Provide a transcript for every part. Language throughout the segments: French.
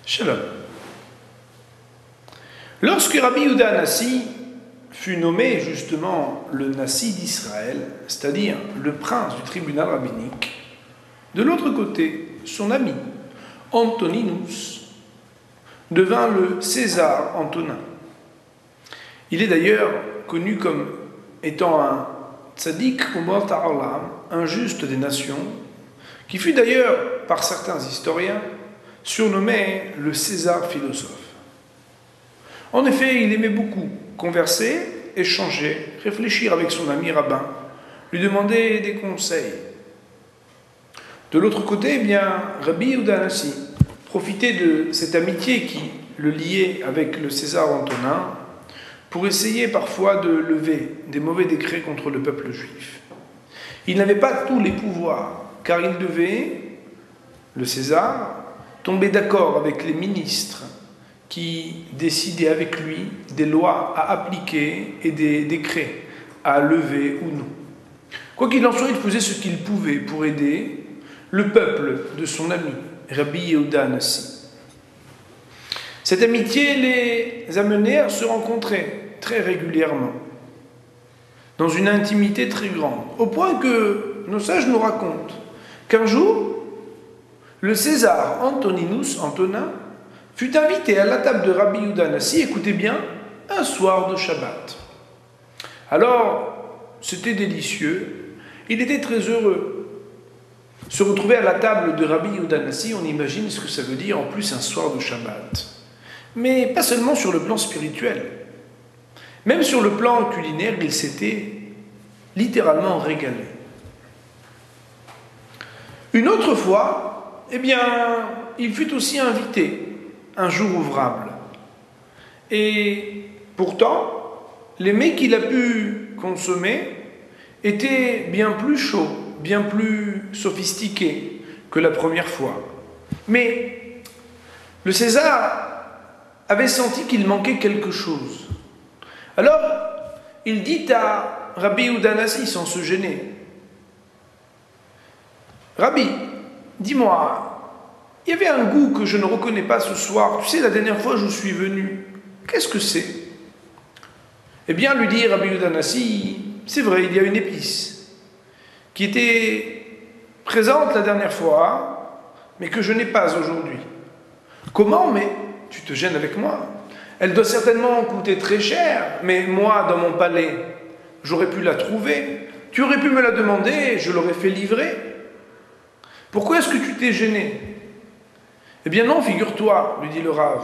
Shalom. Lorsque Rabbi Yehuda Hanassi fut nommé justement le Nassi d'Israël, c'est-à-dire le prince du tribunal rabbinique, de l'autre côté, son ami Antoninus devint le César Antonin. Il est d'ailleurs connu comme étant un tzaddik umot ha'olam, un juste des nations, qui fut d'ailleurs, par certains historiens, surnommé le César philosophe. En effet, il aimait beaucoup converser, échanger, réfléchir avec son ami rabbin, lui demander des conseils. De l'autre côté, eh bien, Rabbi Yehuda Hanassi profitait de cette amitié qui le liait avec le César Antonin pour essayer parfois de lever des mauvais décrets contre le peuple juif. Il n'avait pas tous les pouvoirs, car il devait, le César, tomber d'accord avec les ministres qui décidaient avec lui des lois à appliquer et des décrets à lever ou non. Quoi qu'il en soit, il faisait ce qu'il pouvait pour aider le peuple de son ami, Rabbi Yehuda Hanassi. Cette amitié les amenait à se rencontrer très régulièrement, dans une intimité très grande, au point que nos sages nous racontent qu'un jour, le César Antoninus, Antonin, fut invité à la table de Rabbi Yehuda Hanassi, écoutez bien, un soir de Shabbat. Alors, c'était délicieux, il était très heureux. Se retrouver à la table de Rabbi Yehuda Hanassi, on imagine ce que ça veut dire, en plus un soir de Shabbat. Mais pas seulement sur le plan spirituel. Même sur le plan culinaire, il s'était littéralement régalé. Une autre fois, eh bien, il fut aussi invité un jour ouvrable. Et pourtant, les mets qu'il a pu consommer étaient bien plus chauds, bien plus sophistiqués que la première fois. Mais le César avait senti qu'il manquait quelque chose. Alors, il dit à Rabbi Yehuda Hanassi sans se gêner: Rabbi, dis-moi, il y avait un goût que je ne reconnais pas ce soir. Tu sais, la dernière fois je suis venu. Qu'est-ce que c'est? Eh bien, lui dit Rabbi Yehuda Hanassi, c'est vrai, il y a une épice qui était présente la dernière fois, mais que je n'ai pas aujourd'hui. Comment? Mais tu te gênes avec moi. Elle doit certainement coûter très cher, mais moi, dans mon palais, j'aurais pu la trouver. Tu aurais pu me la demander, je l'aurais fait livrer. Pourquoi est-ce que tu t'es gêné? Eh bien non, figure-toi, lui dit le Rav.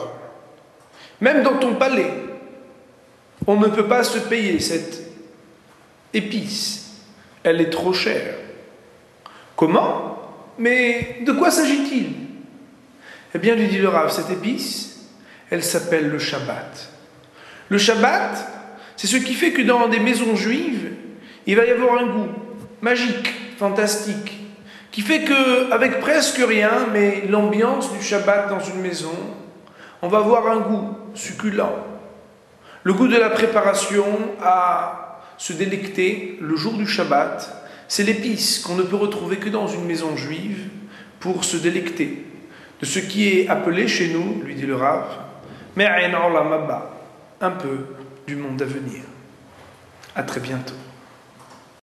Même dans ton palais, on ne peut pas se payer cette épice. Elle est trop chère. Comment? Mais de quoi s'agit-il? Eh bien, lui dit le Rav, cette épice, elle s'appelle le Shabbat. Le Shabbat, c'est ce qui fait que dans des maisons juives, il va y avoir un goût magique, fantastique, qui fait qu'avec presque rien, mais l'ambiance du Shabbat dans une maison, on va avoir un goût succulent. Le goût de la préparation à se délecter le jour du Shabbat, c'est l'épice qu'on ne peut retrouver que dans une maison juive pour se délecter de ce qui est appelé chez nous, lui dit le Rav, un peu du monde à venir. À très bientôt.